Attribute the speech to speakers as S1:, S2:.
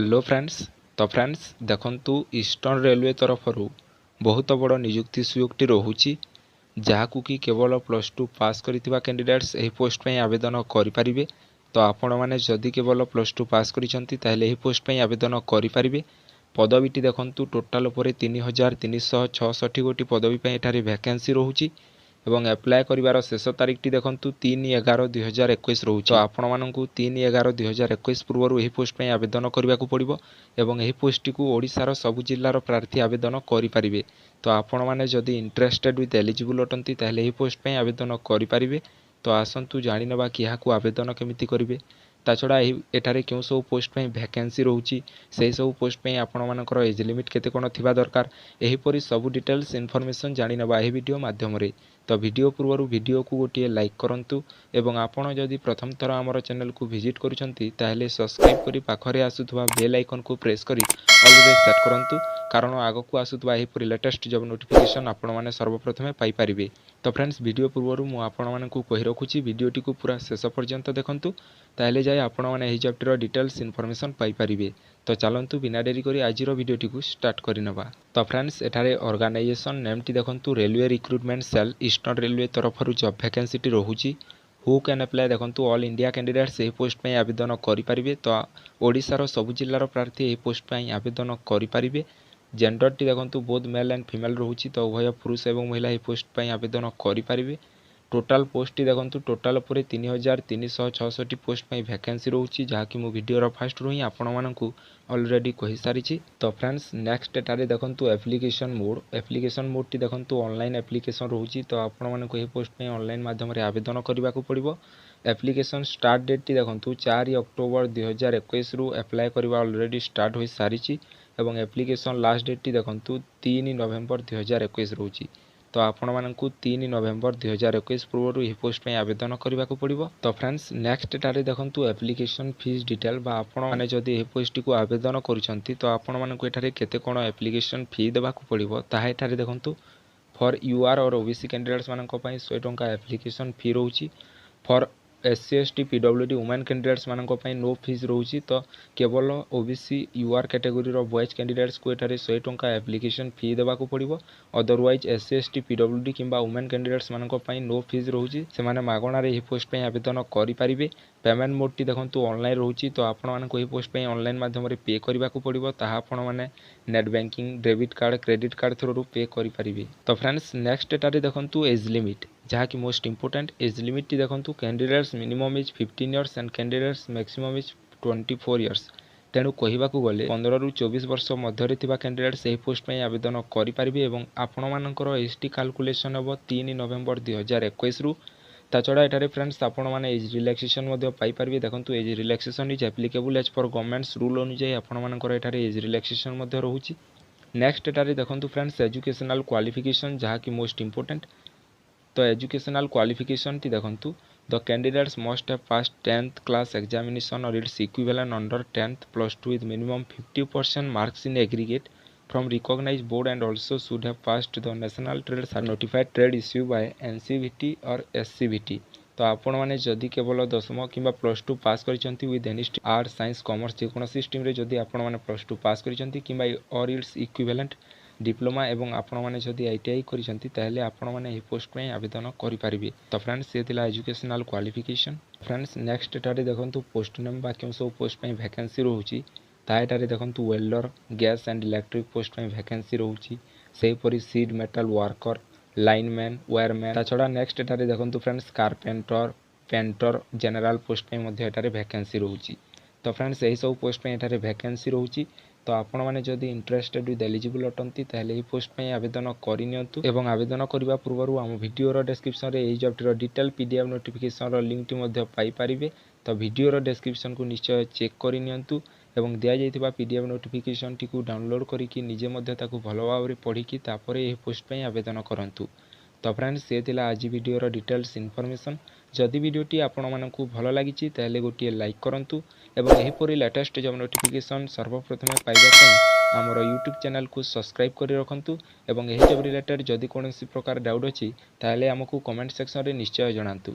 S1: Hello friends. तो friends देखंतु eastern railway तरफ बहुत बड़ नियुक्ति सुयोगटी रोचे जहाकू कि केवल +2 पास करथिबा कैंडिडेट्स एही पोस्ट पे आवेदन करें। तो आपण मैंने जदि केवल +2 पास करिसेंती ताहेले एही पोस्ट पे आवेदन करें। पदवीटी देखंतु टोटाल उपरे 3366 गोटी पदवी पे एठारे वैकेंसी रोचे एवं एप्लाय करिवार शेष तारीखटी देखंतु 3/11/2021 रोचे। तो आपण मानकु 3/11/2021 पूर्व एही पोस्ट पे आवेदन करबाकू पड़िबो एवं एही पोस्टटी को ओडिशार सबु जिल्लार प्रार्थी आवेदन करें। तो आपण माने जदि इंटरेस्टेड विथ एलिजिबल अटंती ताहेले एही पोस्ट पे आवेदन करें। तो आसंतु जानि नबा कि याकू आवेदन केमिति करिवे। ता छड़ा एठारे क्यों सब पोस्ट पे वैकेंसी रोची से सब पोस्ट पे आपण मानकर एज लिमिट केते कोन थिबा दरकार एहीपरि सब डिटेल्स इनफॉरमेशन जानि नबा एही वीडियो माध्यम रे। तो वीडियो पूर्व वीडियो को गोटे लाइक करंतु एवं आपण जदि प्रथम थर आमर चैनल को विजिट करिसंती ताहेले सब्सक्राइब करी पाखरे आसुथबा बेल आइकन को प्रेस करी ऑल रे सेट करंतु कारण आगो को आसुथबा एहीपरि लेटेस्ट जॉब नोटिफिकेशन आपण माने सर्वप्रथमे पाई परिबे। तो फ्रेंड्स वीडियो पूर्व मु आपण मानकु कहि रखुची वीडियोटी को पूरा शेष पर्यंत देखंतु ताहेले जाय आपण माने एही जॉबटीर डिटेल्स इनफॉरमेशन पाई परिबे। तो चलंतु बिना डेरी करी आजिर वीडियोटी को स्टार्ट करिनबा। तो फ्रेंड्स एठारे ऑर्गेनाइजेशन नेमटी देखंतु railway recruitment cell eastern railway तरफ जॉब वैकेंसीटी रोहुची। हु कैन अप्लाई देखंतु ऑल इंडिया कैंडिडेट्स एही पोस्ट पे आवेदन करि परिबे। तो ओडिशार सबु जिल्लार प्रार्थी एही पोस्ट पे आवेदन करि परिबे। जेंडर टी देखंतु बोथ मेल एंड फीमेल रोहुची। तो उभय पुरुष एवं महिला एही पोस्ट पे आवेदन करि परिबे। टोटाल पोस्ट टी देखंतु टोटाल पूरे 3366 पोस्ट पे वैकेंसी रोची जहाँकि मु वीडियो फास्ट रही आपण मानकु ऑलरेडी कहि सारिछि। तो फ्रेंड्स नेक्स्ट एटारे देखंतु एप्लिकेशन मोड टी देखंतु ऑनलाइन एप्लिकेशन रोची। तो आपण मानकु एही पोस्ट पे ऑनलाइन माध्यम रे आवेदन करबाकू पड़िबो। एप्लिकेशन स्टार्ट डेट टी देखंतु 4 अक्टोबर 2021 रु अप्लाई करबा ऑलरेडी स्टार्ट होई सारिछि एवं एप्लिकेशन लास्ट डेट टी देखंतु 3 नवेम्बर 2021 रोची। तो आपण मानकु 3 नवेम्बर 2021 पूर्व एही पोस्ट पे आवेदन करबाकू पड़िबो। तो फ्रेंड्स नेक्स्ट एटारे देखंतु एप्लिकेशन फीस डिटेल बा आपण माने जदि एही पोस्ट को आवेदन करिसंती तो आपण मानकु एटारे केते कोन एप्लिकेशन फी देबाकू पड़िबो ताहा एटारे देखंतु फॉर यूआर और ओबीसी कैंडिडेट्स मानक पई 100 टंका एप्लिकेशन फी रोची। For SC ST PWD women candidates मानक पई नो फीस रोची। तो केवल ओबीसी यूआर कैटेगरी रो बॉयज कैंडिडेट्स को एटारे 100 टंका एप्लिकेशन फी देबाकू पड़िबो। अदरवाइज SC ST PWD किंबा वुमेन कैंडिडेट्स मानक पई नो फीस रोची से माने मागणा रे एही पोस्ट पे आवेदन करि परिबे। पेमेंट मोड टी देखंतु ऑनलाइन रोची। तो आपण मानकु एही पोस्ट पे ऑनलाइन माध्यम रे पे करबाकू पड़िबो ताहा आपण माने net banking debit card credit card through pay करि परिबे। तो फ्रेंड्स नेक्स्ट एटारे देखंतु एज लिमिट जहाँकि मोस्ट इंपोर्टेंट एज लिमिट टी देखंतु candidates minimum is 15 years and candidates maximum is 24 years. तेणु कहबाकू गले 15 रु 24 वर्ष मध्य थिबा कैंडिडेट्स एही पोस्ट पे आवेदन करि परिबे एवं आपण मानकर एसटी कैलकुलेशन हेबो 3 नवेम्बर 2021 रु। ता छड़ा एटारे फ्रेंड्स आपण माने एज रिलैक्सेशन मध्य पाई परिबे। देखंतु age relaxation is applicable as per government's rule अनुसार आपण मानकर एटारे एज रिलैक्सेशन मध्य रहूची। नेक्स्ट एटारे देखंतु फ्रेंड्स एजुकेशनल क्वालिफिकेशन जहाँकि मोस्ट इंपोर्टेंट। तो एजुकेशनल क्वालिफिकेशन टी देखंतु the candidates must have pass 10th class examination और its equivalent under 10th +2 with minimum 50% marks in aggregate from recognized board and also should have passed the national trade notified trade issue by NCVT और SCVT। तो आपण माने जदि केवल 10th किंबा +2 पास करिसंती with any arts science commerce जेकोसी स्ट्रीम रे जदि आपण माने +2 पास करिसंती किंबा और इट्स इक्विवेलेंट डिप्लोमा एवं आपण माने जदि ITI करिसंती ताहेले आपण माने एही पोस्ट पे आवेदन करि परिबे। तो फ्रेंड्स ये थिला एजुकेशनल क्वालिफिकेशन। फ्रेंड्स नेक्स्ट एटारे देखंतु पोस्ट नेम बा केउ सब पोस्ट पे वैकेंसी रहूची ता एटारे देखंतु welder gas and electric post पे वैकेंसी रहूची। सेही परि seed metal worker lineman wireman. ता छड़ा नेक्स्ट एटारे देखंतु friends carpenter painter general post पे मध्ये एटारे वैकेंसी रहूची। तो फ्रेंड्स एही सब पोस्ट पे एटारे वैकेंसी रहूची। तो आपण माने जदि इंटरेस्टेड विथ एलिजिबल अटंती ताहेले एही पोस्ट पे आवेदन करिनियंतु एवं आवेदन करबा पूर्वरु आम वीडियो रो डिस्क्रिप्शन रे एही जॉबटीर डिटेल PDF नोटिफिकेशन रो लिंक टी मध्ये पाई परिबे। तो वीडियो रो डिस्क्रिप्शन को निश्चय चेक करिनियंतु एवं दिया जाइथिबा PDF नोटिफिकेशन टी को डाउनलोड करिकि निजे मध्ये ताकू भलो भाबरे पढिकि तापरे एही पोस्ट पे आवेदन करंतु। तो फ्रेंड्स ये थिला आज वीडियो रो डिटेल्स इनफॉरमेशन। जदि वीडियोटी आपण मानकु भलो लागिछि ताहेले गोटिए लाइक करंतु एवं एही परि लेटेस्ट जॉब नोटिफिकेशन सर्वप्रथमे पाइबा पई हमर YouTube चैनल को सब्सक्राइब करि रखंतु एवं एही जॉब रिलेटेड जदि कोनोसी प्रकार डाउट अछि ताहेले हमकु कमेंट सेक्शन रे निश्चय जणांतु।